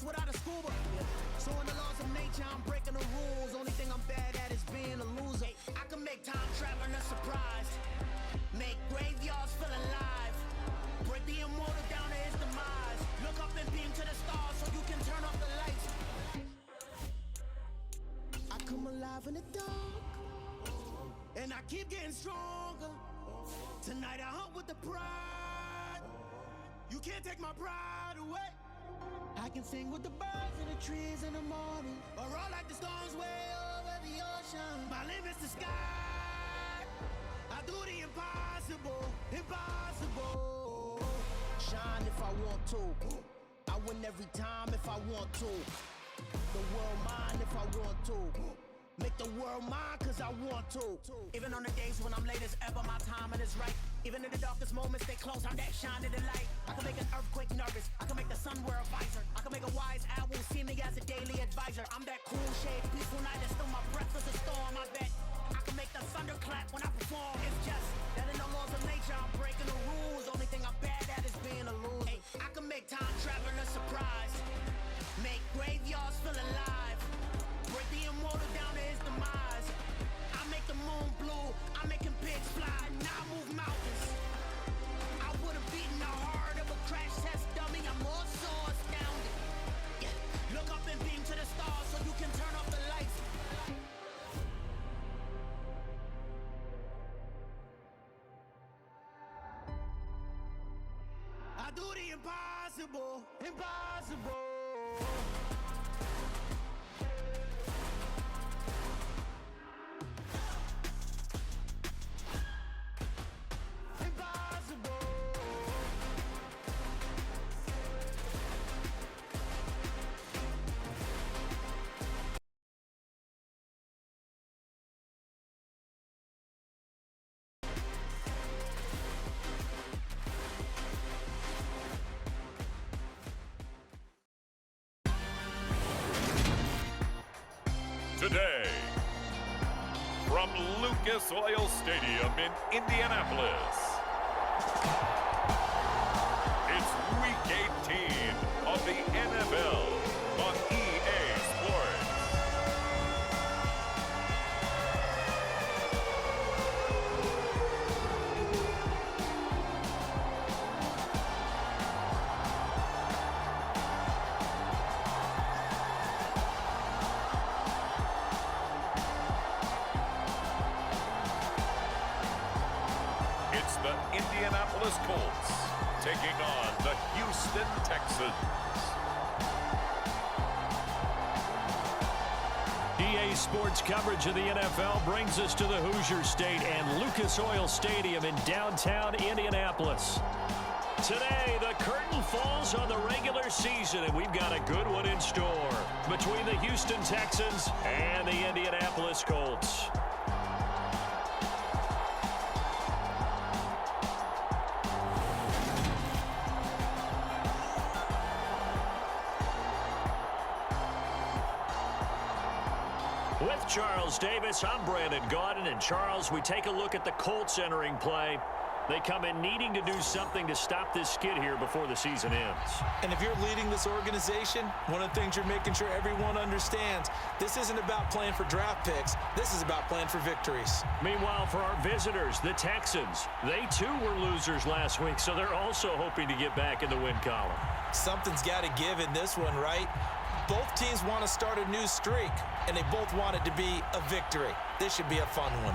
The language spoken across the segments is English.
without a scuba. So in the laws of nature, I'm breaking the rules. Only thing I'm bad at is being a loser. I can make time traveling a surprise. Make graveyards feel alive. Break the immortal down to his demise. Look up and beam to the stars so you can turn off the lights. I come alive in the dark, and I keep getting stronger. Tonight I hunt with the pride. You can't take my pride away. I can sing with the birds and the trees in the morning, or roll like the storms way over the ocean. My limit's the sky. I do the impossible, impossible. Shine if I want to. I win every time if I want to. The world mine if I want to. Make the world mine cause I want to. Even on the days when I'm late as ever, my timing is right. Even in the darkest moments, stay close, I'm that shining the light. I can make an earthquake nervous, I can make the sun wear a visor. I can make a wise owl see me as a daily advisor. I'm that cool shade, peaceful night, and still my breath is a storm, I bet. I can make the thunder clap when I perform. It's just that in the laws of nature, I'm breaking the rules. Only thing I'm bad at is being a loser. Hey, I can make time traveling a surprise. Make graveyards feel alive. Break the immortal down to his demise. I make the moon blue, I'm making pigs fly. Now I move mountains. I would've beaten the heart of a crash test dummy. I'm more so astounded. Yeah. Look up and beam to the stars so you can turn off the lights. I do the impossible, impossible. Today, from Lucas Oil Stadium in Indianapolis, it's Week 18 of the NFL on EA Sports. The Indianapolis Colts taking on the Houston Texans. EA Sports coverage of the NFL brings us to the Hoosier State and Lucas Oil Stadium in downtown Indianapolis. Today, the curtain falls on the regular season, and we've got a good one in store between the Houston Texans and the Indianapolis Colts. With Charles Davis, I'm Brandon Gaudin, and Charles, we take a look at the Colts entering play. They come in needing to do something to stop this skid here before the season ends. And if you're leading this organization, one of the things you're making sure everyone understands, this isn't about playing for draft picks. This is about playing for victories. Meanwhile, for our visitors, the Texans, they too were losers last week, so they're also hoping to get back in the win column. Something's got to give in this one, right? Both teams want to start a new streak, and they both want it to be a victory. This should be a fun one.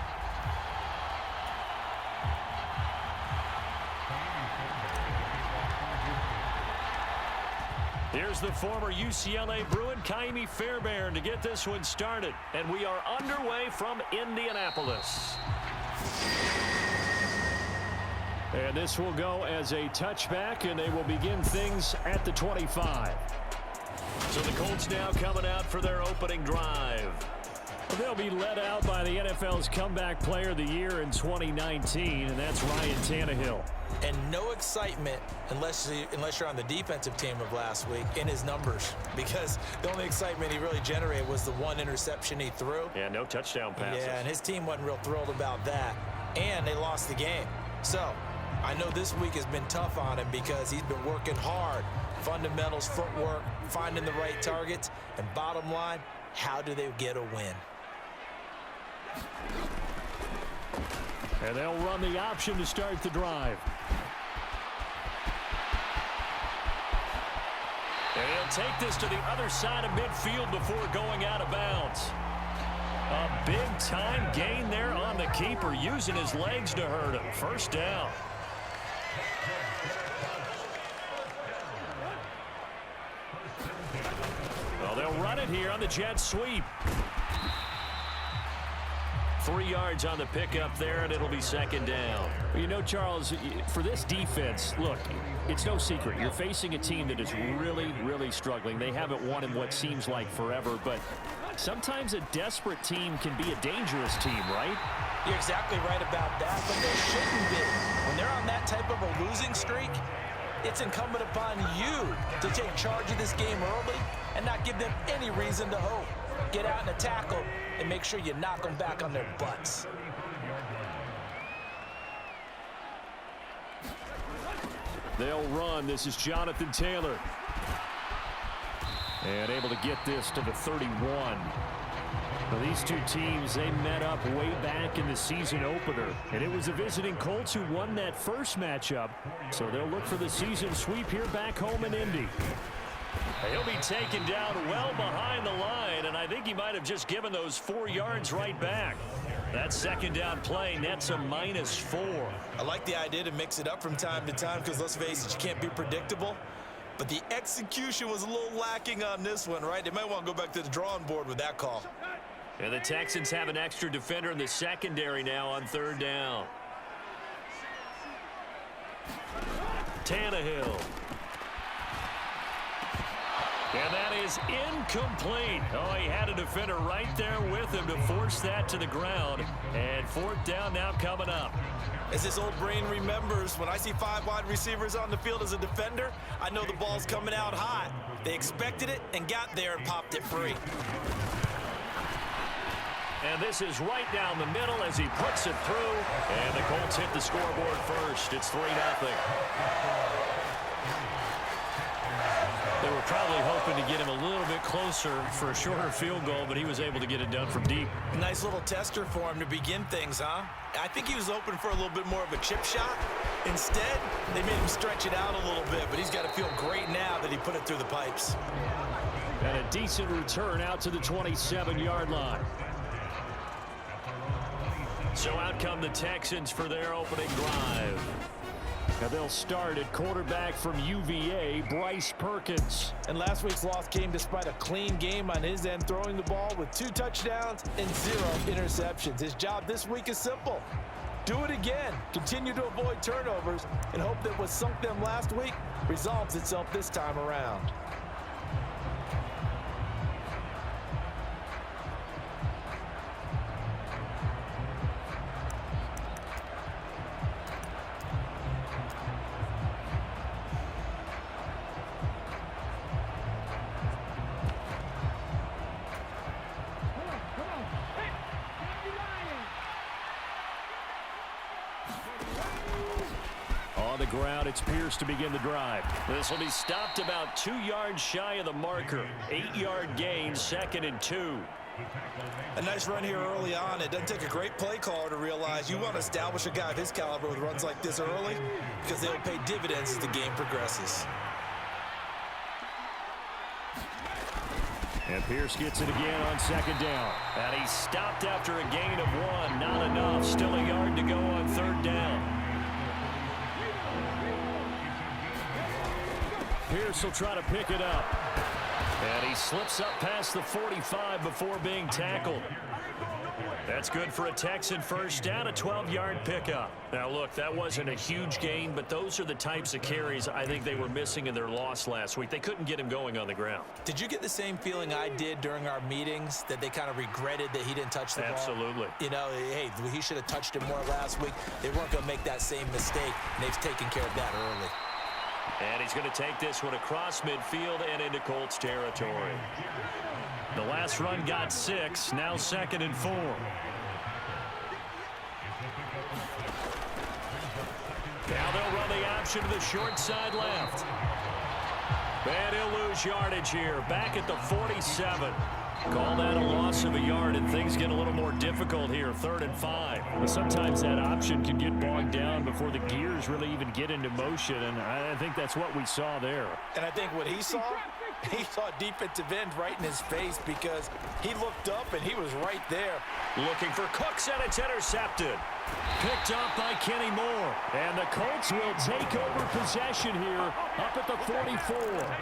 Here's the former UCLA Bruin, Kaimi Fairbairn, to get this one started. And we are underway from Indianapolis. And this will go as a touchback, and they will begin things at the 25. So the Colts now coming out for their opening drive. They'll be led out by the NFL's Comeback Player of the Year in 2019, and that's Ryan Tannehill. And no excitement unless you're on the defensive team of last week in his numbers, because the only excitement he really generated was the one interception he threw. Yeah, no touchdown passes. Yeah, and his team wasn't real thrilled about that, and they lost the game. So I know this week has been tough on him because he's been working hard Fundamentals, footwork, finding the right targets, and bottom line, how do they get a win? And they'll run the option to start the drive. And he'll take this to the other side of midfield before going out of bounds. A big-time gain there on the keeper, using his legs to hurt him. First down. Well, they'll run it here on the jet sweep. 3 yards on the pickup there, and it'll be second down. You know, Charles, for this defense, look, it's no secret. You're facing a team that is really, really struggling. They haven't won in what seems like forever, but sometimes a desperate team can be a dangerous team, right? You're exactly right about that, but they shouldn't be. When they're on that type of a losing streak, it's incumbent upon you to take charge of this game early and not give them any reason to hope. Get out in a tackle and make sure you knock them back on their butts. They'll run. This is Jonathan Taylor. And able to get this to the 31. Now, these two teams, they met up way back in the season opener. And it was the visiting Colts who won that first matchup. So they'll look for the season sweep here back home in Indy. He'll be taken down well behind the line, and I think he might have just given those 4 yards right back. That second down play nets a -4. I like the idea to mix it up from time to time because, let's face it, you can't be predictable. But the execution was a little lacking on this one, right? They might want to go back to the drawing board with that call. And the Texans have an extra defender in the secondary now on third down. Tannehill. And that is incomplete. Oh, he had a defender right there with him to force that to the ground. And fourth down now coming up. As his old brain remembers, when I see 5 wide receivers on the field as a defender, I know the ball's coming out hot. They expected it and got there and popped it free. And this is right down the middle as he puts it through. And the Colts hit the scoreboard first. It's 3-0. They were probably hoping to get him a little bit closer for a shorter field goal, but he was able to get it done from deep. Nice little tester for him to begin things, huh? I think he was hoping for a little bit more of a chip shot. Instead, they made him stretch it out a little bit, but he's got to feel great now that he put it through the pipes. And a decent return out to the 27-yard line. So out come the Texans for their opening drive. Now they'll start at quarterback from UVA, Bryce Perkins. And last week's loss came despite a clean game on his end, throwing the ball with 2 touchdowns and 0 interceptions. His job this week is simple. Do it again. Continue to avoid turnovers and hope that what sunk them last week resolves itself this time around. On the ground, it's Pierce to begin the drive. This will be stopped about 2 yards shy of the marker. 8-yard gain, 2nd and 2. A nice run here early on. It doesn't take a great play caller to realize you want to establish a guy of his caliber with runs like this early because they'll pay dividends as the game progresses. And Pierce gets it again on 2nd down. And he's stopped after a gain of 1. Not enough. Still a yard to go on 3rd down. Pierce will try to pick it up. And he slips up past the 45 before being tackled. That's good for a Texan first down, a 12-yard pickup. Now, look, that wasn't a huge gain, but those are the types of carries I think they were missing in their loss last week. They couldn't get him going on the ground. Did you get the same feeling I did during our meetings, that they kind of regretted that he didn't touch the ball? Absolutely. You know, hey, he should have touched it more last week. They weren't going to make that same mistake, and they've taken care of that early. And he's going to take this one across midfield and into Colts territory. The last run got 6, now 2nd and 4. Now they'll run the option to the short side left. And he'll lose yardage here. Back at the 47. Call that a loss of a yard, and things get a little more difficult here. 3rd and 5. Well, sometimes that option can get bogged down before the gears really even get into motion, and I think that's what we saw there. And I think what he saw a defensive end right in his face because he looked up and he was right there. Looking for Cooks, and it's intercepted. Picked up by Kenny Moore. And the Colts will take over possession here up at the 44.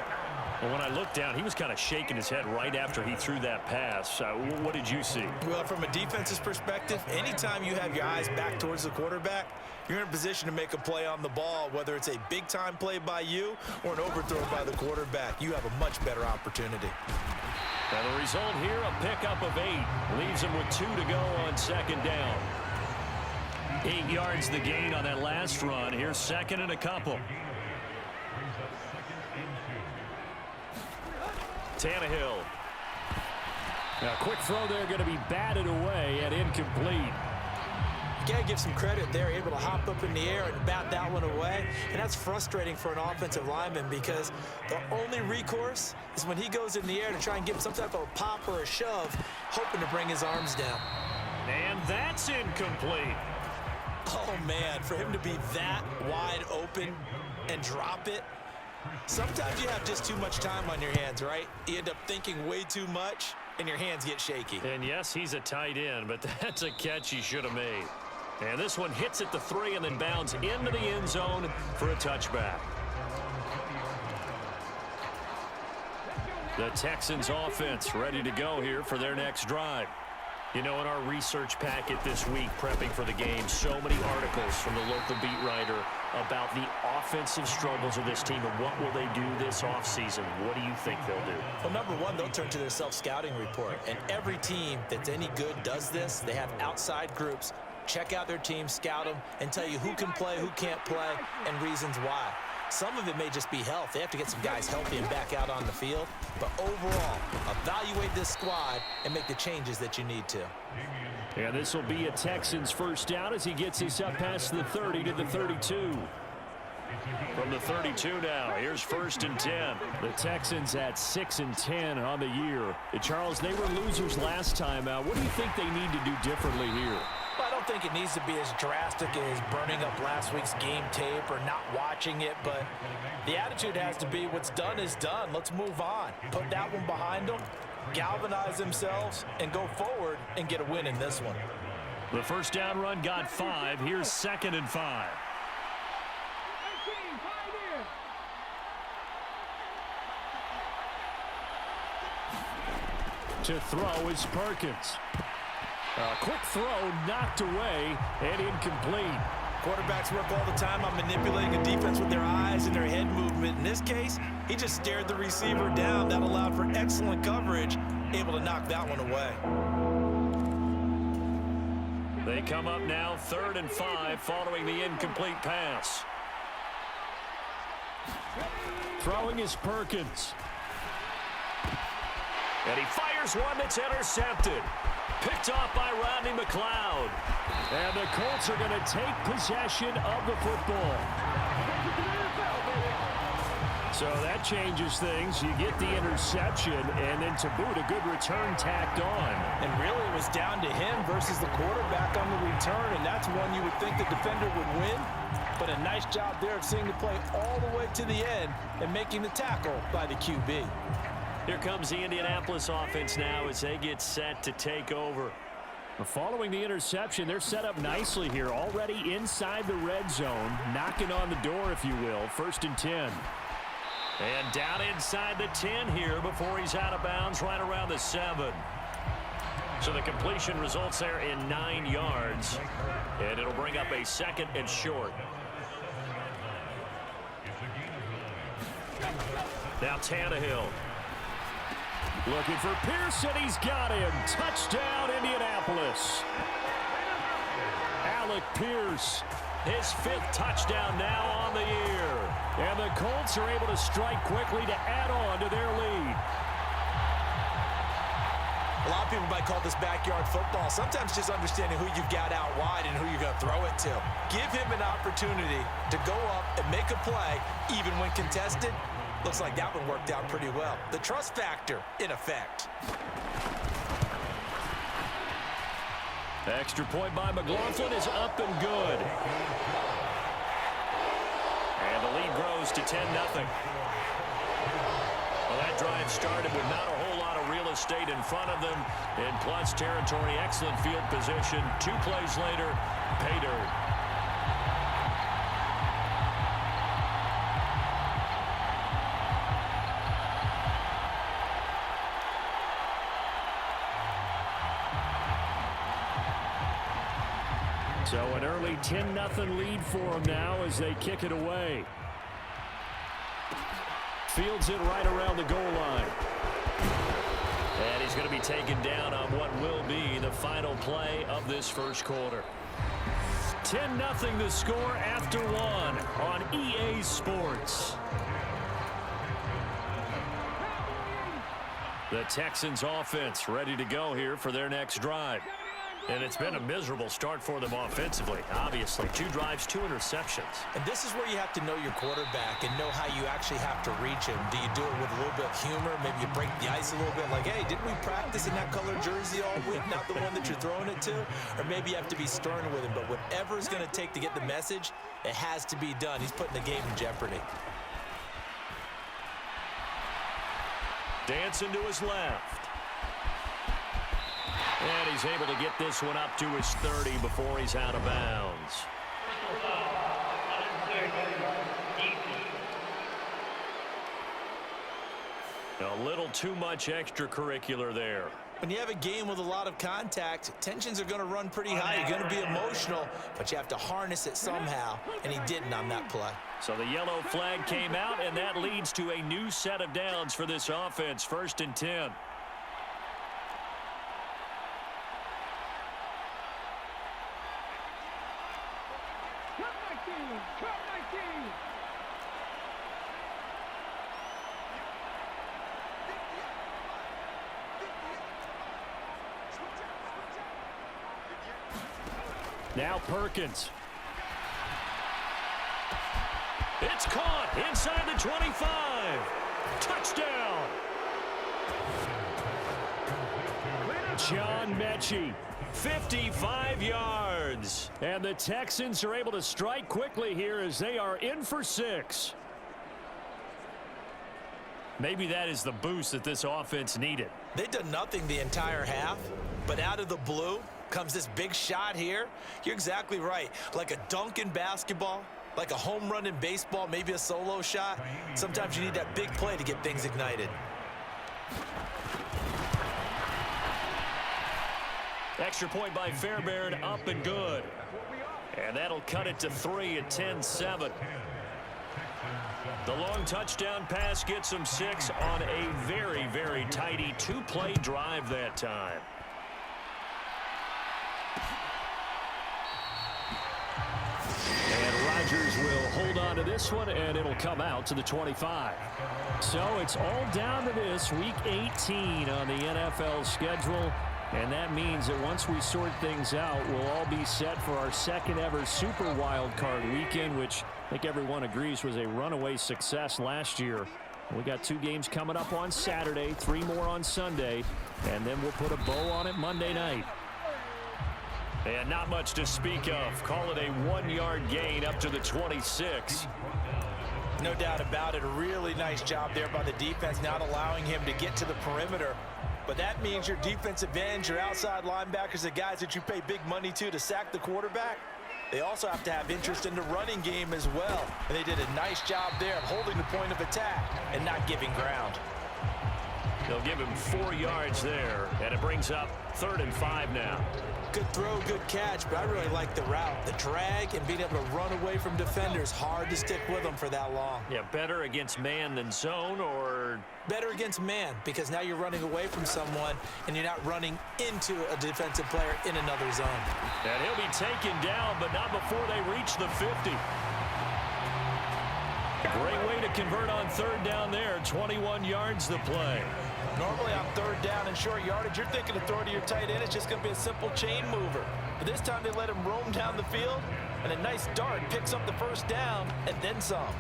Well, when I looked down, he was kind of shaking his head right after he threw that pass. What did you see? Well, from a defense's perspective, anytime you have your eyes back towards the quarterback, you're in a position to make a play on the ball, whether it's a big-time play by you or an overthrow by the quarterback. You have a much better opportunity. And the result here, a pickup of 8. Leaves him with 2 to go on 2nd down. 8 yards the gain on that last run. Here's 2nd and a couple. Tannehill. Now, quick throw there, going to be batted away and incomplete. You got to give some credit there, able to hop up in the air and bat that one away. And that's frustrating for an offensive lineman because the only recourse is when he goes in the air to try and give some type of a pop or a shove, hoping to bring his arms down. And that's incomplete. Oh, man, for him to be that wide open and drop it, sometimes you have just too much time on your hands, right? You end up thinking way too much, and your hands get shaky. And, yes, he's a tight end, but that's a catch he should have made. And this one hits at the 3 and then bounds into the end zone for a touchback. The Texans offense ready to go here for their next drive. You know, in our research packet this week, prepping for the game, so many articles from the local beat writer about the offensive struggles of this team and what will they do this offseason. What do you think they'll do? Well, number one, they'll turn to their self-scouting report. And every team that's any good does this. They have outside groups. Check out their team, scout them, and tell you who can play, who can't play, and reasons why. Some of it may just be health. They have to get some guys healthy and back out on the field. But overall, evaluate this squad and make the changes that you need to. And this will be a Texans first down as he gets this up past the 30 to the 32. From the 32 now, here's 1st and 10. The Texans at 6-10 on the year. Charles, they were losers last time out. What do you think they need to do differently here? Well, I don't think it needs to be as drastic as burning up last week's game tape or not watching it, but the attitude has to be what's done is done. Let's move on. Put that one behind them, galvanize themselves, and go forward and get a win in this one. The first down run got 5. Here's 2nd and 5. To throw is Perkins. A quick throw knocked away and incomplete. Quarterbacks work all the time on manipulating a defense with their eyes and their head movement. In this case, he just stared the receiver down. That allowed for excellent coverage, able to knock that one away. They come up now 3rd and 5 following the incomplete pass. Throwing is Perkins. And he fires one that's intercepted. Picked off by Rodney McLeod. And the Colts are going to take possession of the football. So that changes things. You get the interception, and then to boot, a good return tacked on. And really, it was down to him versus the quarterback on the return, and that's one you would think the defender would win. But a nice job there of seeing the play all the way to the end and making the tackle by the QB. Here comes the Indianapolis offense now as they get set to take over. Following the interception, they're set up nicely here, already inside the red zone, knocking on the door, if you will. 1st and 10. And down inside the 10 here before he's out of bounds right around the 7. So the completion results there in 9 yards. And it'll bring up a 2nd and short. Now Tannehill. Looking for Pearson. He's got him. Touchdown, Indianapolis. Alec Pierce. His 5th touchdown now on the year. And the Colts are able to strike quickly to add on to their lead. A lot of people might call this backyard football. Sometimes just understanding who you've got out wide and who you're going to throw it to. Give him an opportunity to go up and make a play, even when contested, Looks like that one worked out pretty well. The trust factor in effect. The extra point by McLaughlin is up and good. And the lead grows to 10-0. Well, that drive started with not a whole lot of real estate in front of them. In plus territory, excellent field position. 2 plays later, pay dirt. So an early 10-0 lead for them now as they kick it away. Fields it right around the goal line. And he's going to be taken down on what will be the final play of this first quarter. 10-0 the score after 1 on EA Sports. The Texans offense ready to go here for their next drive. And it's been a miserable start for them offensively. Obviously, 2 drives, 2 interceptions. And this is where you have to know your quarterback and know how you actually have to reach him. Do you do it with a little bit of humor? Maybe you break the ice a little bit like, hey, didn't we practice in that color jersey all week, not the one that you're throwing it to? Or maybe you have to be stern with him. But whatever it's going to take to get the message, it has to be done. He's putting the game in jeopardy. Dancing to his left. And he's able to get this one up to his 30 before he's out of bounds. A little too much extracurricular there. When you have a game with a lot of contact, tensions are going to run pretty high. You're going to be emotional, but you have to harness it somehow, and he didn't on that play. So the yellow flag came out, and that leads to a new set of downs for this offense. 1st and 10. Now Perkins. It's caught inside the 25. Touchdown. John Mechie, 55 yards. And the Texans are able to strike quickly here as they are in for 6. Maybe that is the boost that this offense needed. They've done nothing the entire half, but out of the blue comes this big shot here. You're exactly right. Like a dunk in basketball, like a home run in baseball, maybe a solo shot. Sometimes you need that big play to get things ignited. Extra point by Fairbairn, up and good. And that'll cut it to 3 at 10-7. The long touchdown pass gets them 6 on a very, very tidy 2-play drive that time. And Rodgers will hold on to this one, and it'll come out to the 25. So it's all down to this, Week 18 on the NFL schedule. And that means that once we sort things out, we'll all be set for our second ever Super Wild Card weekend, which I think everyone agrees was a runaway success last year. We got 2 games coming up on Saturday, 3 more on Sunday, and then we'll put a bow on it Monday night. And not much to speak of. Call it a 1-yard gain up to the 26. No doubt about it. A really nice job there by the defense, not allowing him to get to the perimeter. But that means your defensive ends, your outside linebackers, the guys that you pay big money to sack the quarterback, they also have to have interest in the running game as well. And they did a nice job there of holding the point of attack and not giving ground. They'll give him 4 yards there, and it brings up 3rd and 5 now. Good throw, good catch, but I really like the route. The drag and being able to run away from defenders, hard to stick with them for that long. Yeah, better against man than zone, or? Better against man, because now you're running away from someone and you're not running into a defensive player in another zone. And he'll be taken down, but not before they reach the 50. Great way to convert on 3rd down there. 21 yards the play. Normally on 3rd down and short yardage, you're thinking of throwing to your tight end. It's just going to be a simple chain mover. But this time they let him roam down the field, and a nice dart picks up the 1st down and then some.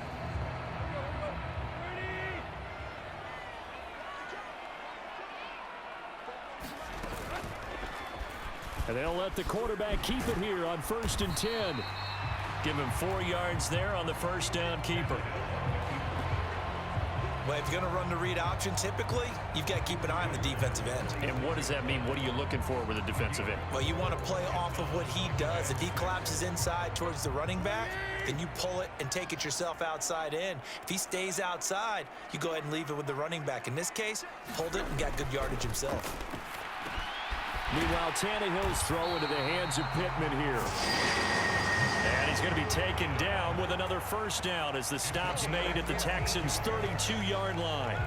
And they'll let the quarterback keep it here on 1st and 10. Give him 4 yards there on the first down keeper. Well, if you're going to run the read option, typically, you've got to keep an eye on the defensive end. And what does that mean? What are you looking for with a defensive end? Well, you want to play off of what he does. If he collapses inside towards the running back, then you pull it and take it yourself outside in. If he stays outside, you go ahead and leave it with the running back. In this case, pulled it and got good yardage himself. Meanwhile, Tannehill's throw into the hands of Pittman here. And he's going to be taken down with another first down as the stop's made at the Texans' 32-yard line.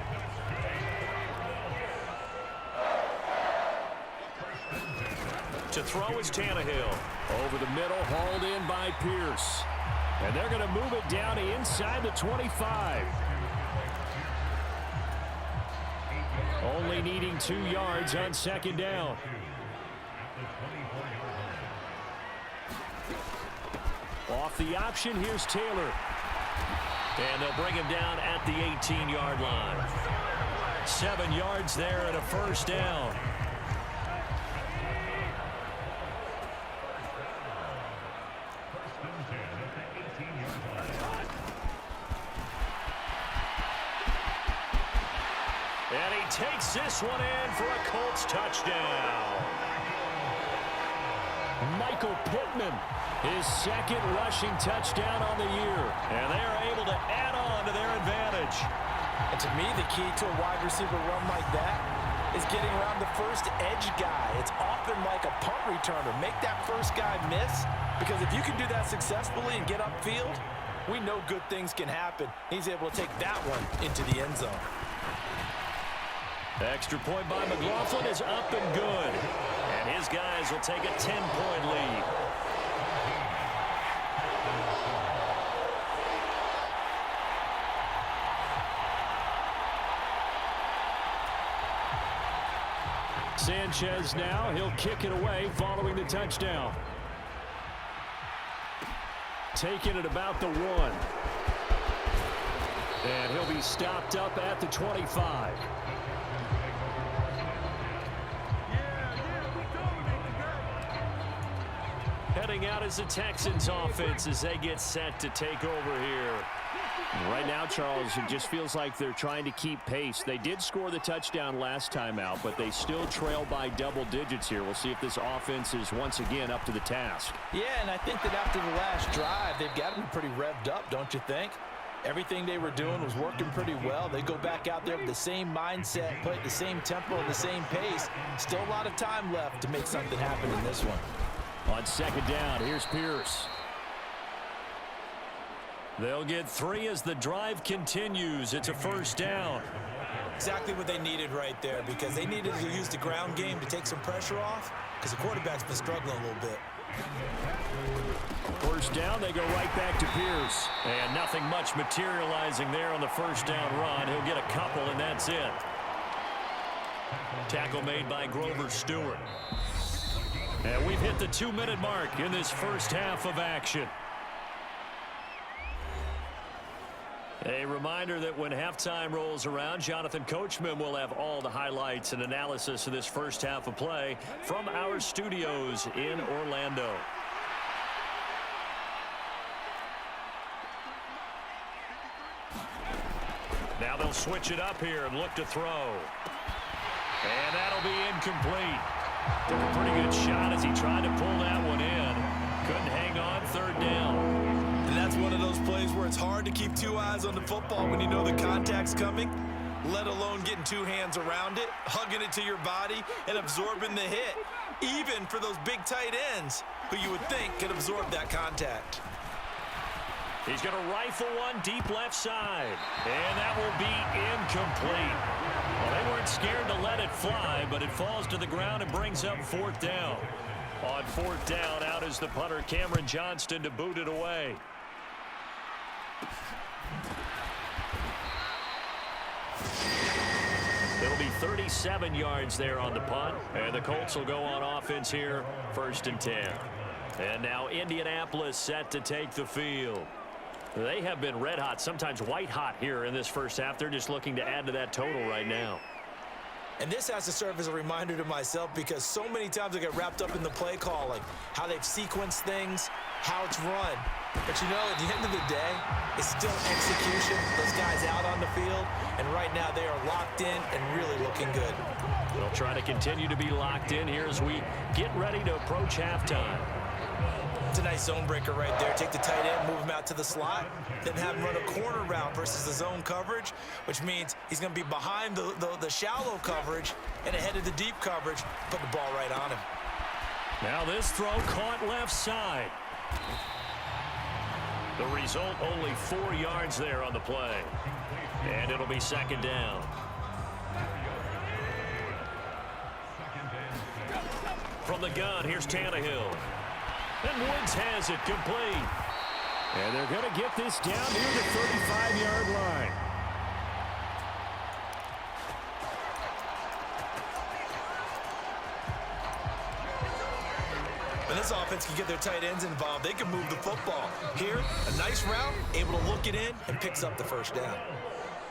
To throw is Tannehill. Over the middle, hauled in by Pierce. And they're going to move it down to inside the 25. Only needing 2 yards on 2nd down. Off the option, here's Taylor. And they'll bring him down at the 18-yard line. 7 yards there and a first down. And he takes this one in for a Colts touchdown. Michael Pittman, his 2nd rushing touchdown on the year. And they are able to add on to their advantage. And to me, the key to a wide receiver run like that is getting around the first edge guy. It's often like a punt returner. Make that first guy miss, because if you can do that successfully and get upfield, we know good things can happen. He's able to take that one into the end zone. Extra point by McLaughlin is up and good. And his guys will take a 10-point lead. Sanchez now, he'll kick it away following the touchdown. Taking it about the 1. And he'll be stopped up at the 25. Heading out as the Texans offense as they get set to take over here. Right now, Charles, it just feels like they're trying to keep pace. They did score the touchdown last time out, but they still trail by double digits here. We'll see if this offense is once again up to the task. Yeah, and I think that after the last drive, they've got to be pretty revved up, don't you think? Everything they were doing was working pretty well. They go back out there with the same mindset, play at the same tempo, and the same pace. Still a lot of time left to make something happen in this one. On 2nd down, here's Pierce. They'll get 3 as the drive continues. It's a first down. Exactly what they needed right there, because they needed to use the ground game to take some pressure off, because the quarterback's been struggling a little bit. First down, they go right back to Pierce. And nothing much materializing there on the first down run. He'll get a couple, and that's it. Tackle made by Grover Stewart. And we've hit the 2-minute mark in this first half of action. A reminder that when halftime rolls around, Jonathan Coachman will have all the highlights and analysis of this first half of play from our studios in Orlando. Now they'll switch it up here and look to throw. And that'll be incomplete. Took a pretty good shot as he tried to pull that one in. Couldn't hang on, 3rd down. And that's one of those plays where it's hard to keep 2 eyes on the football when you know the contact's coming, let alone getting 2 hands around it, hugging it to your body, and absorbing the hit, even for those big tight ends who you would think could absorb that contact. He's going to rifle one deep left side, and that will be incomplete. Well, they weren't scared to let it fly, but it falls to the ground and brings up 4th down. On 4th down, out is the punter, Cameron Johnston, to boot it away. It'll be 37 yards there on the punt, and the Colts will go on offense here, 1st and 10. And now Indianapolis set to take the field. They have been red hot, sometimes white hot here in this first half. They're just looking to add to that total right now. And this has to serve as a reminder to myself because so many times I get wrapped up in the play call, like how they've sequenced things, how it's run. But you know, at the end of the day, it's still execution. Those guys out on the field, and right now they are locked in and really looking good. They'll try to continue to be locked in here as we get ready to approach halftime. It's a nice zone breaker right there. Take the tight end, move him out to the slot, then have him run a corner route versus the zone coverage, which means he's going to be behind the shallow coverage and ahead of the deep coverage. Put the ball right on him. Now this throw caught left side. The result, only 4 yards there on the play. And it'll be second down. From the gun, here's Tannehill. And Woods has it complete. And they're going to get this down near the 35-yard line. When this offense can get their tight ends involved, they can move the football. Here, a nice route, able to look it in, and picks up the first down.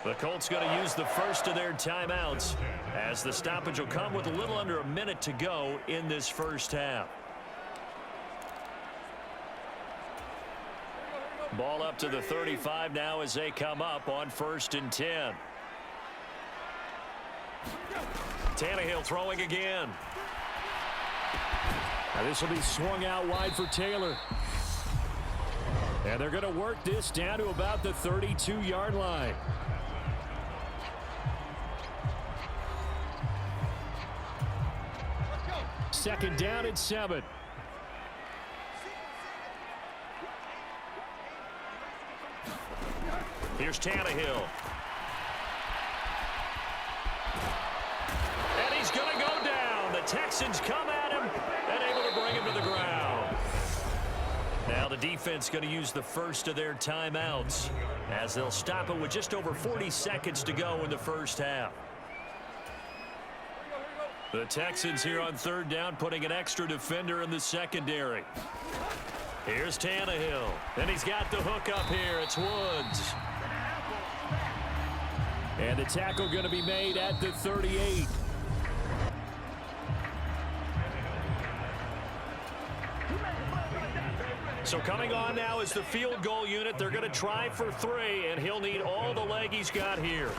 The Colts going to use the first of their timeouts as the stoppage will come with a little under a minute to go in this first half. Ball up to the 35 now as they come up on 1st and 10. Tannehill throwing again. Now this will be swung out wide for Taylor. And they're going to work this down to about the 32-yard line. Second down and 7. Here's Tannehill. And he's going to go down. The Texans come at him and able to bring him to the ground. Now the defense going to use the first of their timeouts as they'll stop it with just over 40 seconds to go in the first half. The Texans here on 3rd down putting an extra defender in the secondary. Here's Tannehill. And he's got the hook up here. It's Woods. And the tackle going to be made at the 38. So coming on now is the field goal unit. They're going to try for 3, and he'll need all the leg he's got here.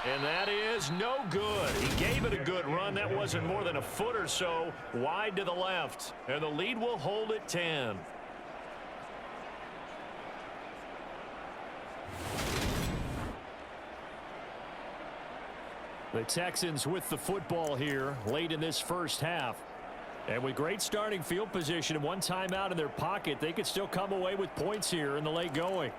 And that is no good. He gave it a good run. That wasn't more than a foot or so wide to the left. And the lead will hold at 10. The Texans with the football here late in this first half. And with great starting field position and one timeout in their pocket, they could still come away with points here in the late going.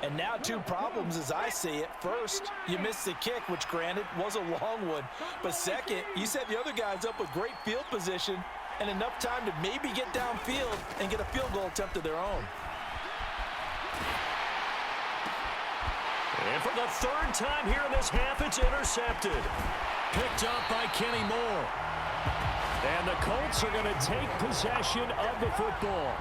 And now 2 problems as I see it. First, you missed the kick, which granted was a long one. But second, you set the other guys up with great field position and enough time to maybe get downfield and get a field goal attempt of their own. And for the 3rd time here in this half, it's intercepted. Picked up by Kenny Moore. And the Colts are going to take possession of the football.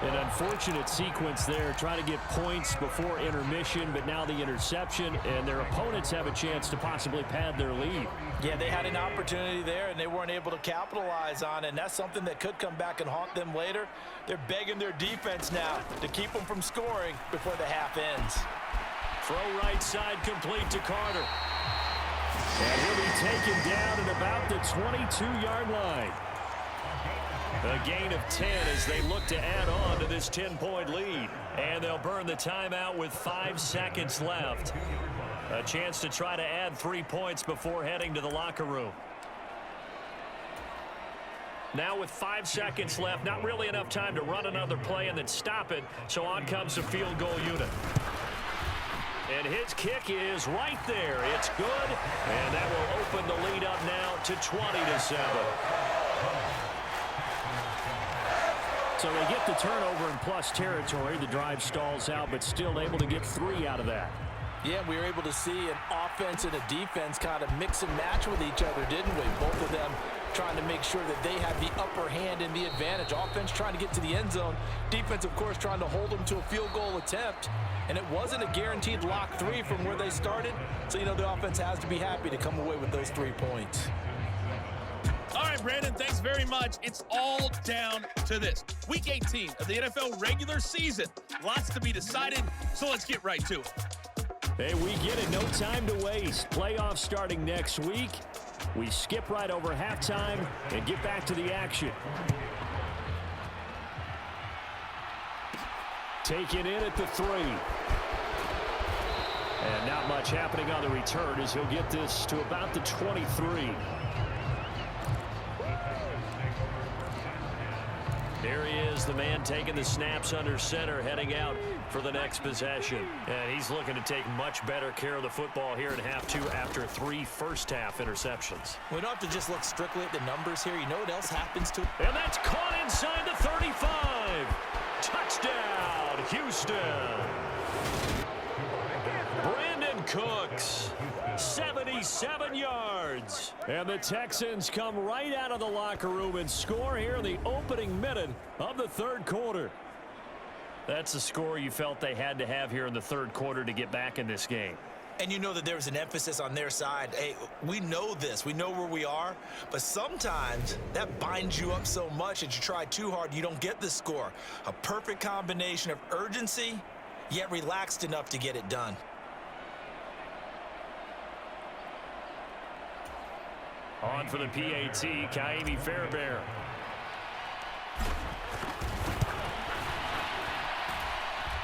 An unfortunate sequence there, trying to get points before intermission, but now the interception, and their opponents have a chance to possibly pad their lead. Yeah, they had an opportunity there, and they weren't able to capitalize on it, and that's something that could come back and haunt them later. They're begging their defense now to keep them from scoring before the half ends. Throw right side complete to Carter. And he'll be taken down at about the 22-yard line. A gain of 10 as they look to add on to this 10-point lead. And they'll burn the timeout with 5 seconds left. A chance to try to add 3 points before heading to the locker room. Now with 5 seconds left, not really enough time to run another play and then stop it. So on comes the field goal unit. And his kick is right there. It's good. And that will open the lead up now to 20-7. So they get the turnover in plus territory. The drive stalls out, but still able to get 3 out of that. Yeah, we were able to see an offense and a defense kind of mix and match with each other, didn't we? Both of them trying to make sure that they have the upper hand and the advantage. Offense trying to get to the end zone. Defense, of course, trying to hold them to a field goal attempt. And it wasn't a guaranteed lock 3 from where they started. So, you know, the offense has to be happy to come away with those 3 points. All right, Brandon, thanks very much. It's all down to this. Week 18 of the NFL regular season. Lots to be decided, so let's get right to it. Hey, we get it. No time to waste. Playoffs starting next week. We skip right over halftime and get back to the action. Taken in at the 3. And not much happening on the return as he'll get this to about the 23. Here he is, the man taking the snaps under center, heading out for the next possession. And he's looking to take much better care of the football here in half 2 after 3 first-half interceptions. We don't have to just look strictly at the numbers here. You know what else happens to it? And that's caught inside the 35. Touchdown, Houston. Brandon Cooks, 77 yards. And the Texans come right out of the locker room and score here in the opening minute of the third quarter. That's the score you felt they had to have here in the third quarter to get back in this game. And you know that there was an emphasis on their side. Hey, we know this. We know where we are. But sometimes that binds you up so much that you try too hard, you don't get the score. A perfect combination of urgency, yet relaxed enough to get it done. On for the PAT, Kaimi Fairbairn.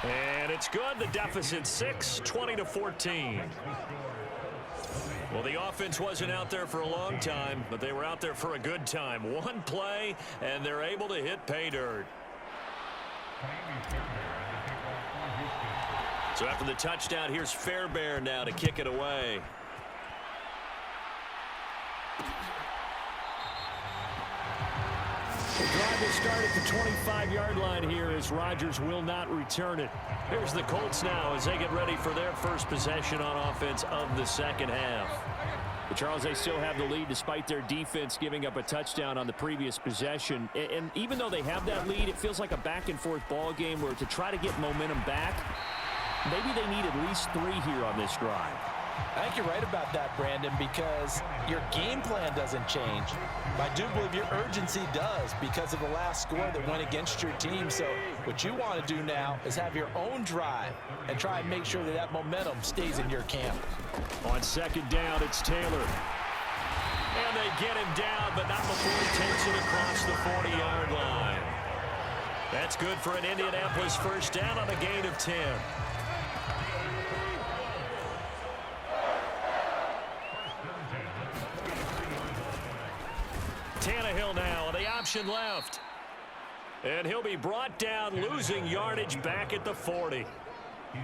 And it's good. The deficit 6, 20-14. Well, the offense wasn't out there for a long time, but they were out there for a good time. One play, and they're able to hit pay dirt. So after the touchdown, here's Fairbairn now to kick it away. The drive will start at the 25-yard line here as Rodgers will not return it. Here's the Colts now as they get ready for their first possession on offense of the second half. But Charles, they still have the lead despite their defense giving up a touchdown on the previous possession. And even though they have that lead, it feels like a back-and-forth ball game where to try to get momentum back, maybe they need at least 3 here on this drive. I think you're right about that, Brandon, because your game plan doesn't change. But I do believe your urgency does because of the last score that went against your team. So what you want to do now is have your own drive and try and make sure that that momentum stays in your camp. On second down, it's Taylor. And they get him down, but not before he takes it across the 40-yard line. That's good for an Indianapolis first down on a gain of 10. Tannehill now on the option left. And he'll be brought down, losing yardage back at the 40.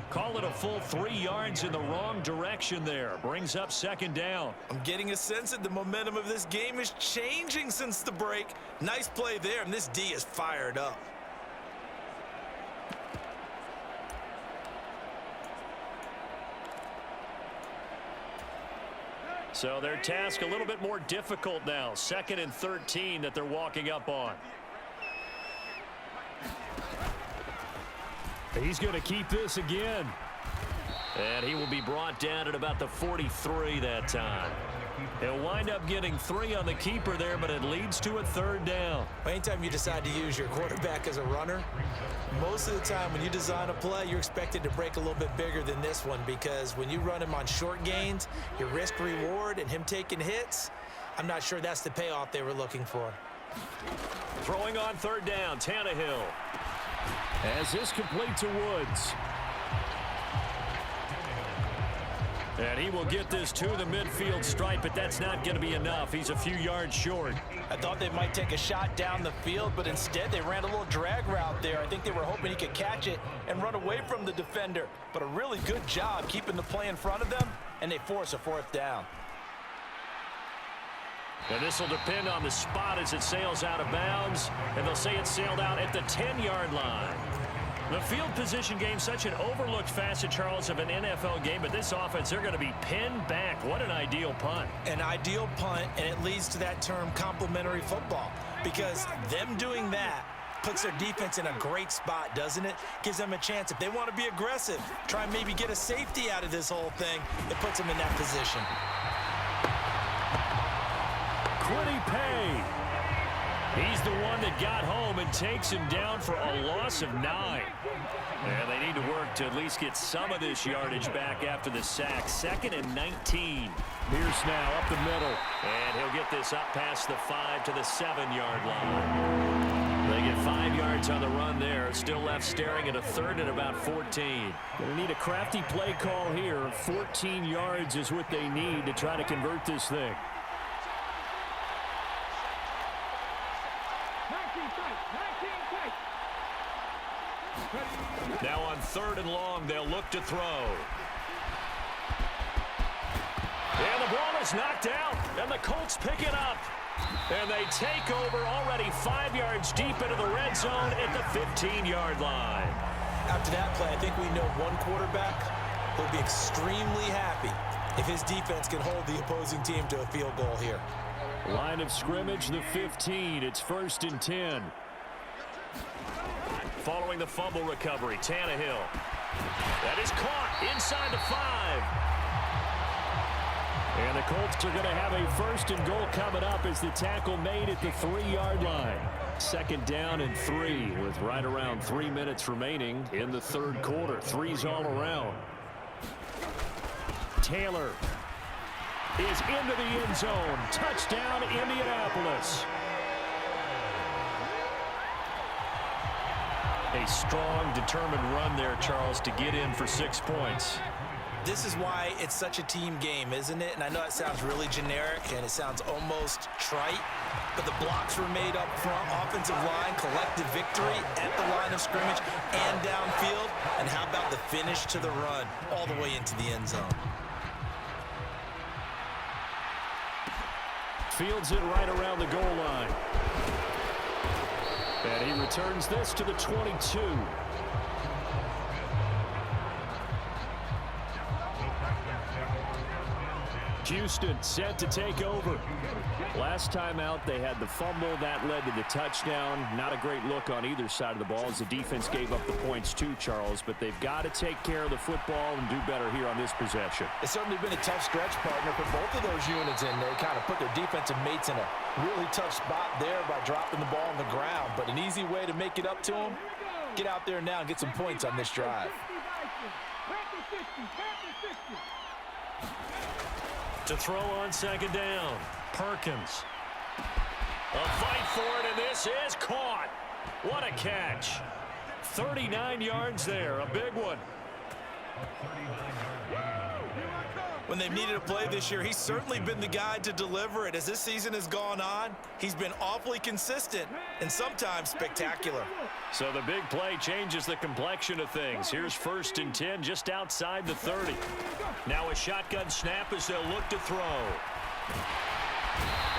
Call it a full 3 yards in the wrong direction there. Brings up second down. I'm getting a sense that the momentum of this game is changing since the break. Nice play there, and this D is fired up. So their task a little bit more difficult now. 2nd and 13 that they're walking up on. He's going to keep this again. And he will be brought down at about the 43 that time. He'll wind up getting 3 on the keeper there, but it leads to a 3rd down. Anytime you decide to use your quarterback as a runner, most of the time when you design a play, you're expected to break a little bit bigger than this one, because when you run him on short gains, your risk reward and him taking hits, I'm not sure that's the payoff they were looking for. Throwing on 3rd down, Tannehill. As this complete to Woods. And he will get this to the midfield stripe, but that's not going to be enough. He's a few yards short. I thought they might take a shot down the field, but instead they ran a little drag route there. I think they were hoping he could catch it and run away from the defender. But a really good job keeping the play in front of them, and they force a 4th down. And this will depend on the spot as it sails out of bounds. And they'll say it sailed out at the 10-yard line. The field position game, such an overlooked facet, Charles, of an NFL game, but this offense, they're going to be pinned back. What an ideal punt. An ideal punt, and it leads to that term complementary football, because them doing that puts their defense in a great spot, doesn't it? Gives them a chance. If they want to be aggressive, try and maybe get a safety out of this whole thing, it puts them in that position. Quiddy Pay. He's the one that got home and takes him down for a loss of 9. And they need to work to at least get some of this yardage back after the sack. 2nd and 19. Pierce now up the middle. And he'll get this up past the 5 to the 7-yard line. They get 5 yards on the run there. Still left staring at a 3rd and about 14. Gonna need a crafty play call here. 14 yards is what they need to try to convert this thing. Now on 3rd and long, they'll look to throw. And the ball is knocked out, and the Colts pick it up. And they take over already 5 yards deep into the red zone at the 15-yard line. After that play, I think we know one quarterback will be extremely happy if his defense can hold the opposing team to a field goal here. Line of scrimmage, the 15. It's 1st and 10. Following the fumble recovery, Tannehill. That is caught inside the 5. And the Colts are going to have a 1st and goal coming up as the tackle made at the 3-yard line. 2nd down and 3 with right around 3 minutes remaining in the 3rd quarter. 3's all around. Taylor is into the end zone. Touchdown, Indianapolis. A strong, determined run there, Charles, to get in for 6 points. This is why it's such a team game, isn't it? And I know it sounds really generic and it sounds almost trite, but the blocks were made up front, offensive line, collective victory at the line of scrimmage and downfield. And how about the finish to the run all the way into the end zone? Fields it right around the goal line. And he returns this to the 22. Houston set to take over. Last time out, they had the fumble. That led to the touchdown. Not a great look on either side of the ball as the defense gave up the points too, Charles. But they've got to take care of the football and do better here on this possession. It's certainly been a tough stretch, partner, for both of those units, and they kind of put their defensive mates in a really tough spot there by dropping the ball on the ground. But an easy way to make it up to them, get out there now and get some points on this drive. To throw on 2nd down, Perkins. A fight for it, and this is caught. What a catch. 39 yards there, a big one. When they've needed a play this year, he's certainly been the guy to deliver it. As this season has gone on, he's been awfully consistent and sometimes spectacular. So the big play changes the complexion of things. Here's 1st and 10 just outside the 30. Now a shotgun snap as they'll look to throw.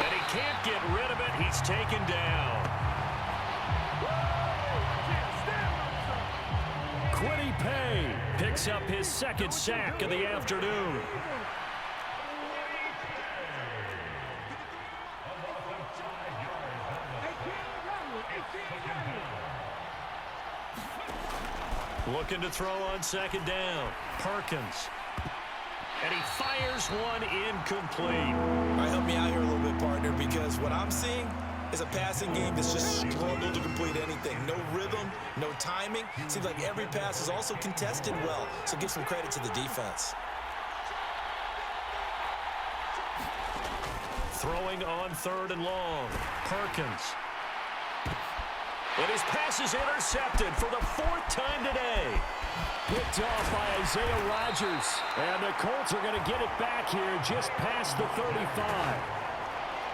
And he can't get rid of it. He's taken down. Quiddy Pay picks up his 2nd sack of the afternoon. Looking to throw on 2nd down. Perkins. And he fires one incomplete. All right, help me out here a little bit, partner, because what I'm seeing is a passing game that's just struggled to complete anything. No rhythm, no timing. Seems like every pass is also contested well, so give some credit to the defense. Throwing on 3rd and long. Perkins. And his pass is intercepted for the 4th time today. Picked off by Isaiah Rodgers. And the Colts are going to get it back here just past the 35.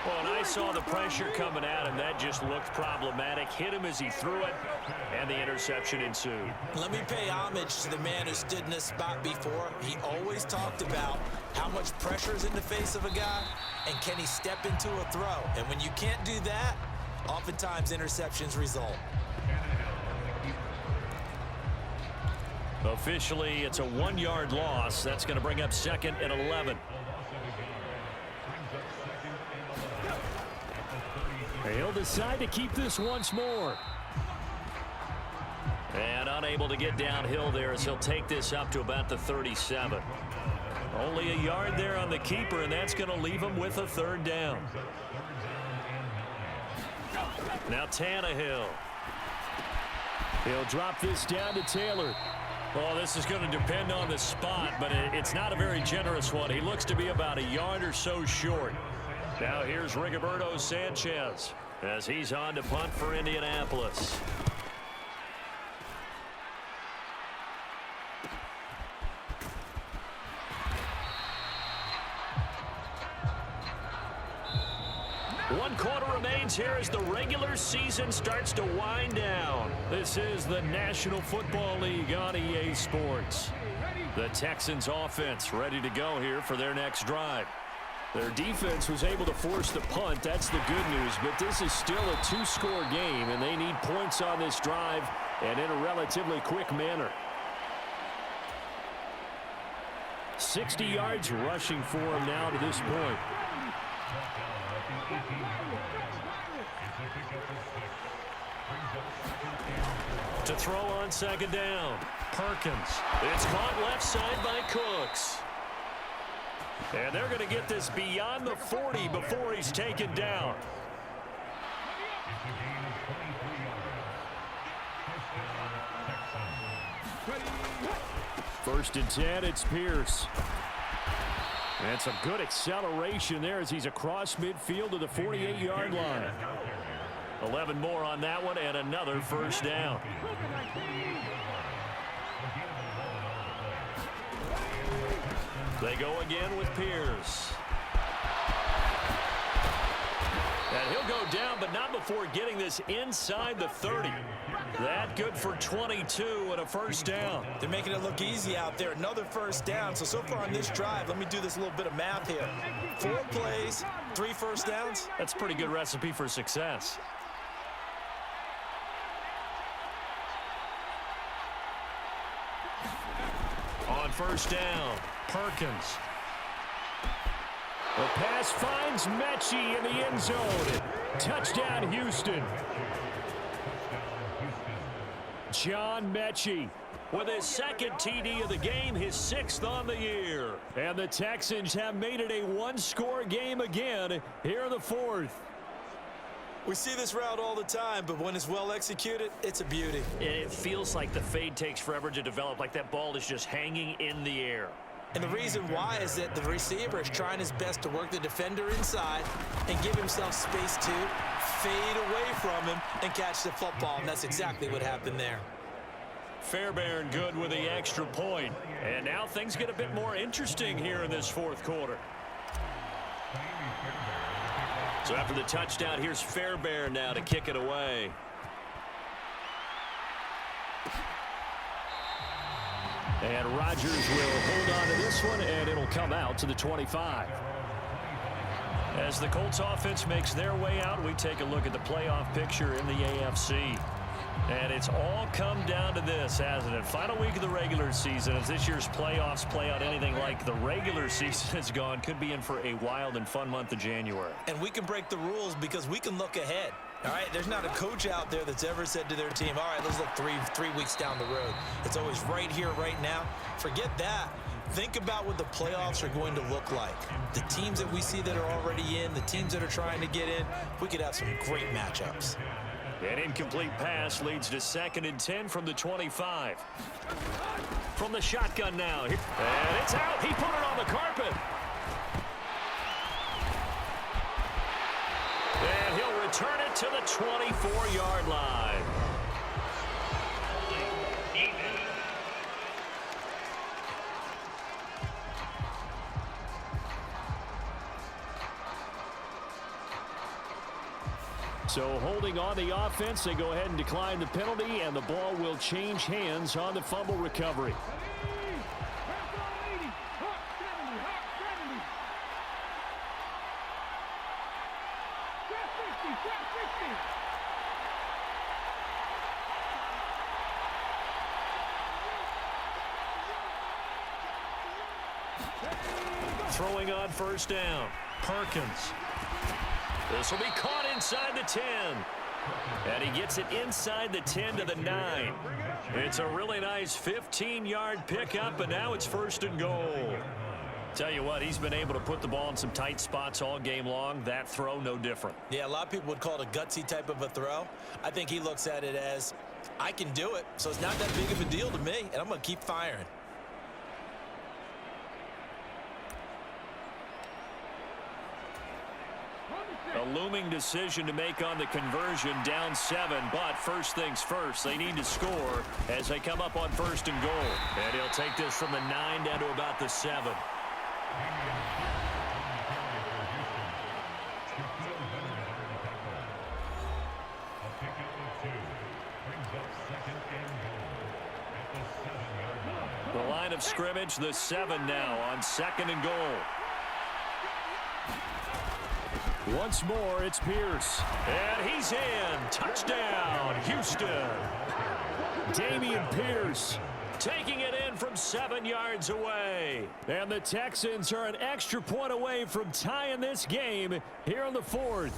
Well, and I saw the pressure coming at him. That just looked problematic. Hit him as he threw it, and the interception ensued. Let me pay homage to the man who stood in this spot before. He always talked about how much pressure is in the face of a guy, and can he step into a throw. And when you can't do that, oftentimes interceptions result. Officially, it's a 1-yard loss. That's going to bring up 2nd and 11. He'll decide to keep this once more. And unable to get downhill there as he'll take this up to about the 37. Only a yard there on the keeper, and that's going to leave him with a 3rd down. Now Tannehill. He'll drop this down to Taylor. Well, this is going to depend on the spot, but it's not a very generous one. He looks to be about a yard or so short. Now here's Rigoberto Sanchez as he's on to punt for Indianapolis. One quarter remains here as the regular season starts to wind down. This is the National Football League on EA Sports. The Texans offense ready to go here for their next drive. Their defense was able to force the punt. That's the good news, but this is still a 2-score game, and they need points on this drive and in a relatively quick manner. 60 yards rushing for him now to this point. To throw on 2nd down. Perkins. It's caught left side by Cooks. And they're going to get this beyond the 40 before he's taken down. First and 10, it's Pierce. And some good acceleration there as he's across midfield to the 48-yard line. 11 more on that one and another 1st down. They go again with Pierce. And he'll go down, but not before getting this inside the 30. That good for 22 and a 1st down. They're making it look easy out there. Another 1st down. So far on this drive, let me do this little bit of math here. 4 plays, 3 1st downs. That's a pretty good recipe for success. On 1st down, Perkins. The pass finds Mechie in the end zone. Touchdown, Houston. John Mechie with his 2nd TD of the game, his 6th on the year. And the Texans have made it a 1-score game again here in the 4th. We see this route all the time, but when it's well executed, it's a beauty. It feels like the fade takes forever to develop, like that ball is just hanging in the air. And the reason why is that the receiver is trying his best to work the defender inside and give himself space to fade away from him and catch the football, and that's exactly what happened there. Fairbairn good with the extra point. And now things get a bit more interesting here in this 4th quarter. So after the touchdown, here's Fairbairn now to kick it away. And Rodgers will hold on to this one, and it'll come out to the 25. As the Colts offense makes their way out, we take a look at the playoff picture in the AFC. And it's all come down to this, hasn't it? Final week of the regular season. As this year's playoffs play out anything like the regular season has gone, could be in for a wild and fun month of January. And we can break the rules because we can look ahead. All right, there's not a coach out there that's ever said to their team, all right, let's look three weeks down the road. It's always right here, right now. Forget that. Think about what the playoffs are going to look like. The teams that we see that are already in, the teams that are trying to get in, we could have some great matchups. An incomplete pass leads to 2nd and 10 from the 25. From the shotgun now. And it's out. He put it on the carpet. And he'll return it to the 24-yard line. So holding on the offense, they go ahead and decline the penalty, and the ball will change hands on the fumble recovery. throwing on first down. Perkins. This will be caught inside the 10. And he gets it inside the 10 to the 9. It's a really nice 15-yard pickup, and now it's first and goal. Tell you what, he's been able to put the ball in some tight spots all game long. That throw, no different. Yeah, a lot of people would call it a gutsy type of a throw. I think he looks at it as, I can do it, so it's not that big of a deal to me, and I'm going to keep firing. A looming decision to make on the conversion, down 7, but first things first, they need to score as they come up on first and goal. And he'll take this from the 9 down to about the 7. The line of scrimmage, the 7 now on second and goal. Once more, it's Pierce. And he's in. Touchdown, Houston. Dameon Pierce taking it in from 7 yards away. And the Texans are an extra point away from tying this game here in the 4th.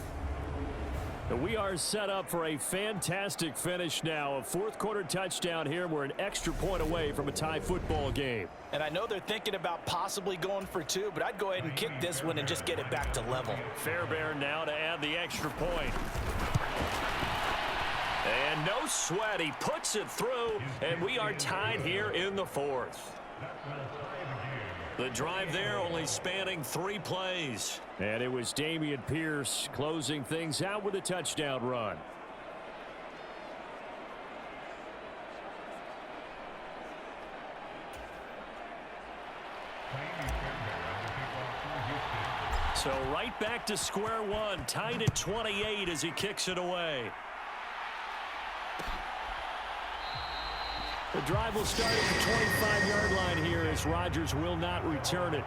We are set up for a fantastic finish now. A fourth-quarter touchdown here. We're an extra point away from a tie football game. And I know they're thinking about possibly going for 2, but I'd go ahead and kick this one and just get it back to level. Fairbairn now to add the extra point. And no sweat. He puts it through, and we are tied here in the 4th. The drive there only spanning 3 plays. And it was Dameon Pierce closing things out with a touchdown run. So right back to square one, tied at 28 as he kicks it away. The drive will start at the 25-yard line here as Rodgers will not return it.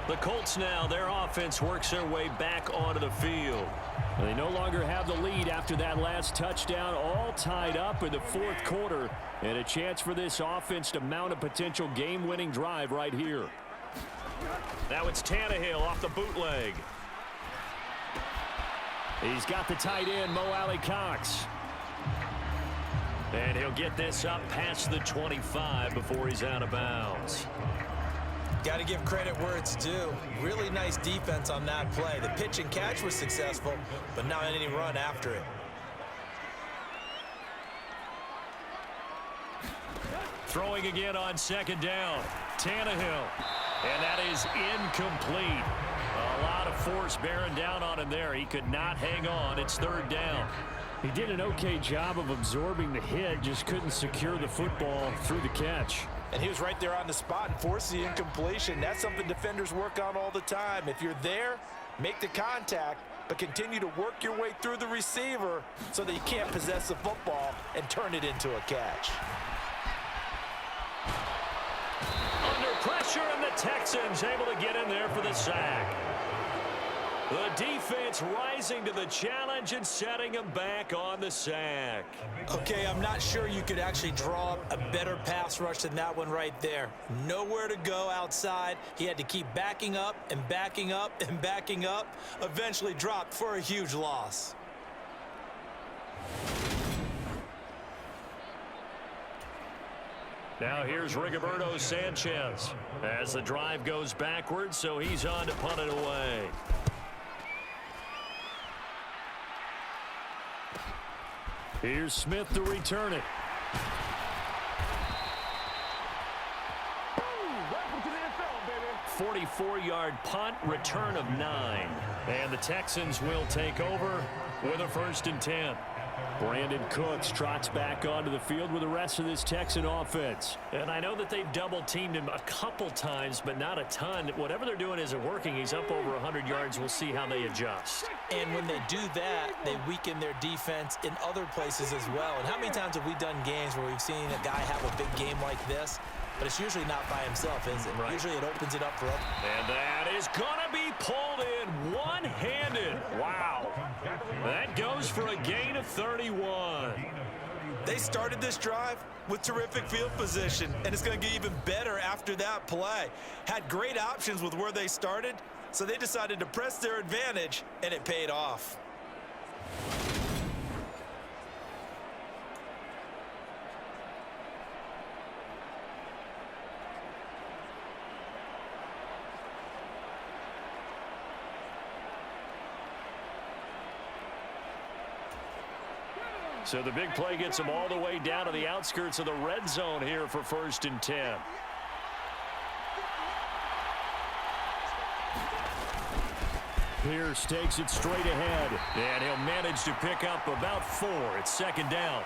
The Colts now, their offense works their way back onto the field. They no longer have the lead after that last touchdown, all tied up in the 4th quarter, and a chance for this offense to mount a potential game-winning drive right here. Now it's Tannehill off the bootleg. He's got the tight end, Mo Alley-Cox. And he'll get this up past the 25 before he's out of bounds. Got to give credit where it's due. Really nice defense on that play. The pitch and catch was successful, but not any run after it. Throwing again on second down. Tannehill. And that is incomplete. A lot of force bearing down on him there. He could not hang on. It's 3rd down. He did an okay job of absorbing the hit, just couldn't secure the football through the catch. And he was right there on the spot and forced the incompletion. That's something defenders work on all the time. If you're there, make the contact, but continue to work your way through the receiver so that you can't possess the football and turn it into a catch. Under pressure, and the Texans able to get in there for the sack. The defense rising to the challenge and setting him back on the sack. Okay, I'm not sure you could actually draw up a better pass rush than that one right there. Nowhere to go outside. He had to keep backing up and backing up and backing up. Eventually dropped for a huge loss. Now here's Rigoberto Sanchez as the drive goes backwards, so he's on to punt it away. Here's Smith to return it. 44-yard punt, return of 9. And the Texans will take over with a 1st and 10. Brandon Cooks trots back onto the field with the rest of this Texan offense. And I know that they've double-teamed him a couple times, but not a ton. Whatever they're doing isn't working. He's up over 100 yards. We'll see how they adjust. And when they do that, they weaken their defense in other places as well. And how many times have we done games where we've seen a guy have a big game like this? But it's usually not by himself, is it? Right. Usually it opens it up for others. And that is going to be pulled in one-handed. Wow. That goes for a gain of 31. They started this drive with terrific field position, and it's going to get even better after that play. Had great options with where they started, so they decided to press their advantage, and it paid off. So the big play gets them all the way down to the outskirts of the red zone here for 1st and 10. Pierce takes it straight ahead, and he'll manage to pick up about 4. It's 2nd down.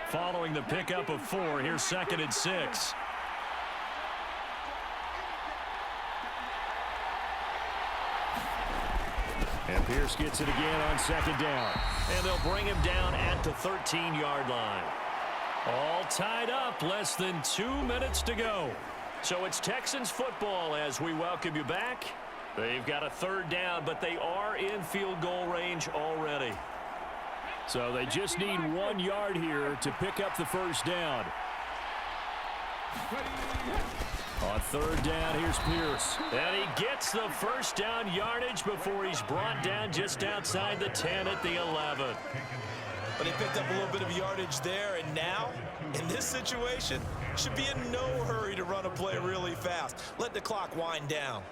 Following the pickup of 4, here's 2nd and 6. And Pierce gets it again on 2nd down. And they'll bring him down at the 13-yard line. All tied up, less than 2 minutes to go. So it's Texans football as we welcome you back. They've got a 3rd down, but they are in field goal range already. So they just need 1 yard here to pick up the 1st down. On 3rd down, here's Pierce. And he gets the 1st down yardage before he's brought down just outside the 10 at the 11. But he picked up a little bit of yardage there, and now, in this situation, should be in no hurry to run a play really fast. Let the clock wind down.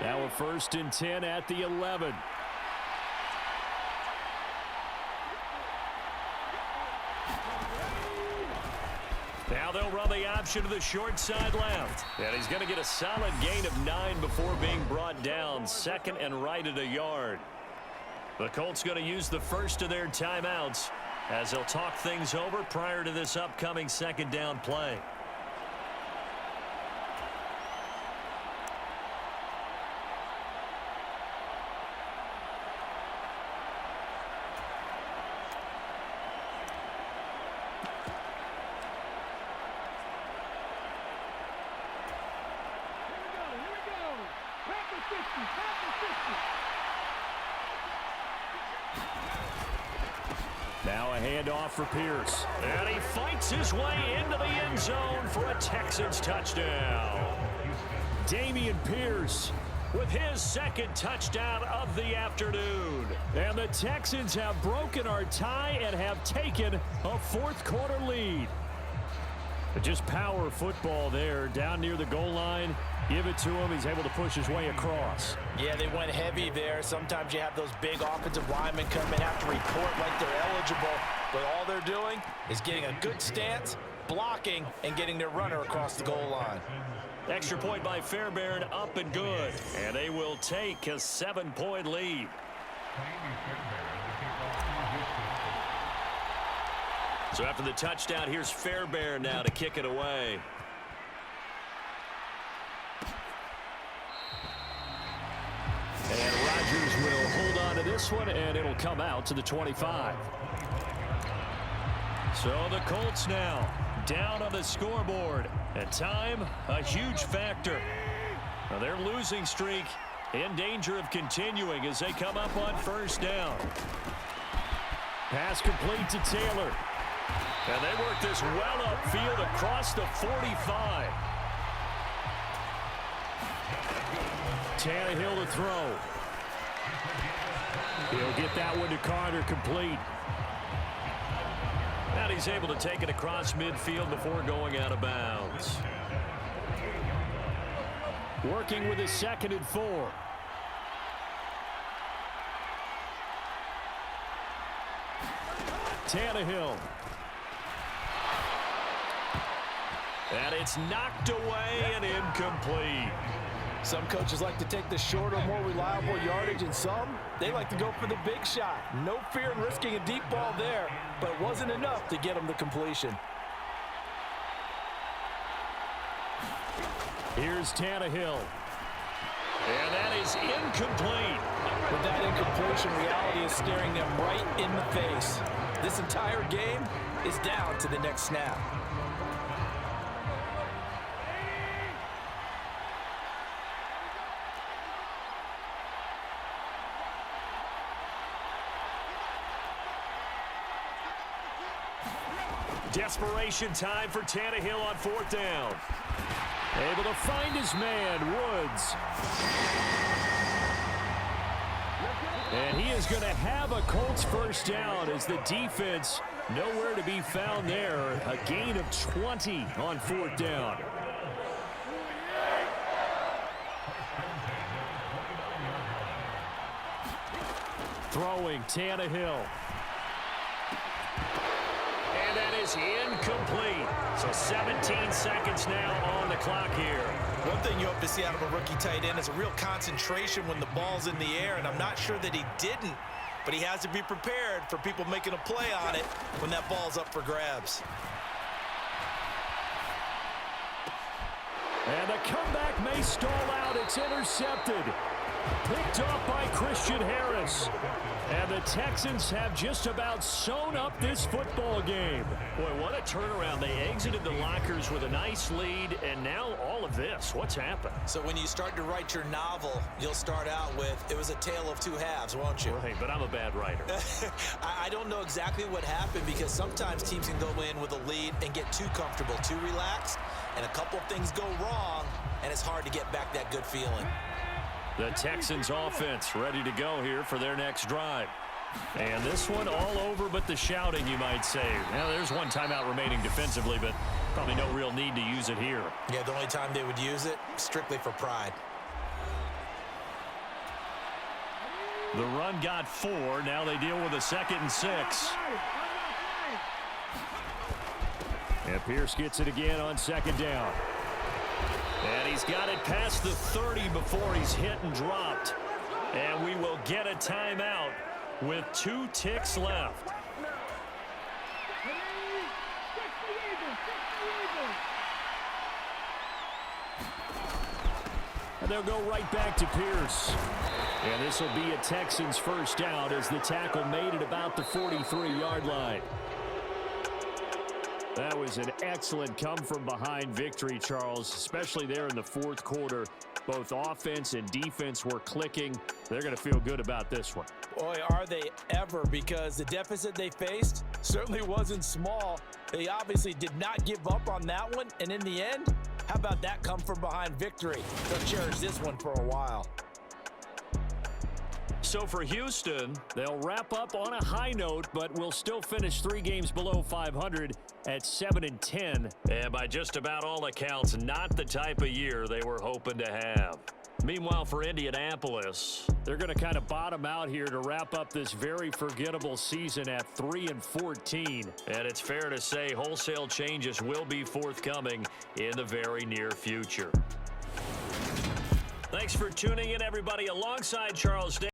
Now a 1st and 10 at the 11. Now they'll run the option to the short side left. And he's going to get a solid gain of 9 before being brought down. 2nd and right at a yard. The Colts going to use the first of their timeouts as they'll talk things over prior to this upcoming 2nd down play. Now a handoff for Pierce. And he fights his way into the end zone for a Texans touchdown. Dameon Pierce with his 2nd touchdown of the afternoon. And the Texans have broken our tie and have taken a 4th quarter lead. Just power football there down near the goal line. Give it to him. He's able to push his way across. Yeah, they went heavy there. Sometimes you have those big offensive linemen come in, have to report like they're eligible. But all they're doing is getting a good stance, blocking, and getting their runner across the goal line. Extra point by Fairbairn, up and good. And they will take a 7-point lead. So after the touchdown, here's Fairbairn now to kick it away. And Rodgers will hold on to this one, and it'll come out to the 25. So the Colts now down on the scoreboard. And time, a huge factor. Now their losing streak in danger of continuing as they come up on 1st down. Pass complete to Taylor. And they work this well upfield across the 45. Tannehill to throw. He'll get that one to Carter complete. And he's able to take it across midfield before going out of bounds. Working with his 2nd and 4. Tannehill. And it's knocked away and incomplete. Some coaches like to take the shorter, more reliable yardage, and some, they like to go for the big shot. No fear in risking a deep ball there, but it wasn't enough to get him the completion. Here's Tannehill. And that is incomplete. With that incompletion, reality is staring them right in the face. This entire game is down to the next snap. Desperation time for Tannehill on 4th down. Able to find his man, Woods. And he is going to have a Colts 1st down as the defense nowhere to be found there. A gain of 20 on 4th down. Throwing Tannehill. And that is incomplete. So 17 seconds now on the clock here. One thing you hope to see out of a rookie tight end is a real concentration when the ball's in the air, and I'm not sure that he didn't, but he has to be prepared for people making a play on it when that ball's up for grabs. And the comeback may stall out. It's intercepted. Picked off by Christian Harris. And the Texans have just about sewn up this football game. Boy, what a turnaround. They exited the lockers with a nice lead, and now all of this. What's happened? So when you start to write your novel, you'll start out with, it was a tale of two halves, won't you? Right, but I'm a bad writer. I don't know exactly what happened because sometimes teams can go in with a lead and get too comfortable, too relaxed, and a couple things go wrong, and it's hard to get back that good feeling. The Texans offense ready to go here for their next drive. And this one all over but the shouting, you might say. Now, there's one timeout remaining defensively, but probably no real need to use it here. Yeah, the only time they would use it, strictly for pride. The run got 4. Now they deal with a 2nd and 6. And Pierce gets it again on 2nd down. And he's got it past the 30 before he's hit and dropped. And we will get a timeout with 2 ticks left. And they'll go right back to Pierce. And this will be a Texans 1st down as the tackle made it about the 43-yard line. That was an excellent come-from-behind victory, Charles, especially there in the 4th quarter. Both offense and defense were clicking. They're going to feel good about this one. Boy, are they ever, because the deficit they faced certainly wasn't small. They obviously did not give up on that one, and in the end, how about that come-from-behind victory? They'll cherish this one for a while. So for Houston, they'll wrap up on a high note, but will still finish 3 games below 500 at 7-10. And by just about all accounts, not the type of year they were hoping to have. Meanwhile, for Indianapolis, they're going to kind of bottom out here to wrap up this very forgettable season at 3-14. And it's fair to say wholesale changes will be forthcoming in the very near future. Thanks for tuning in, everybody. Alongside Charles Davis.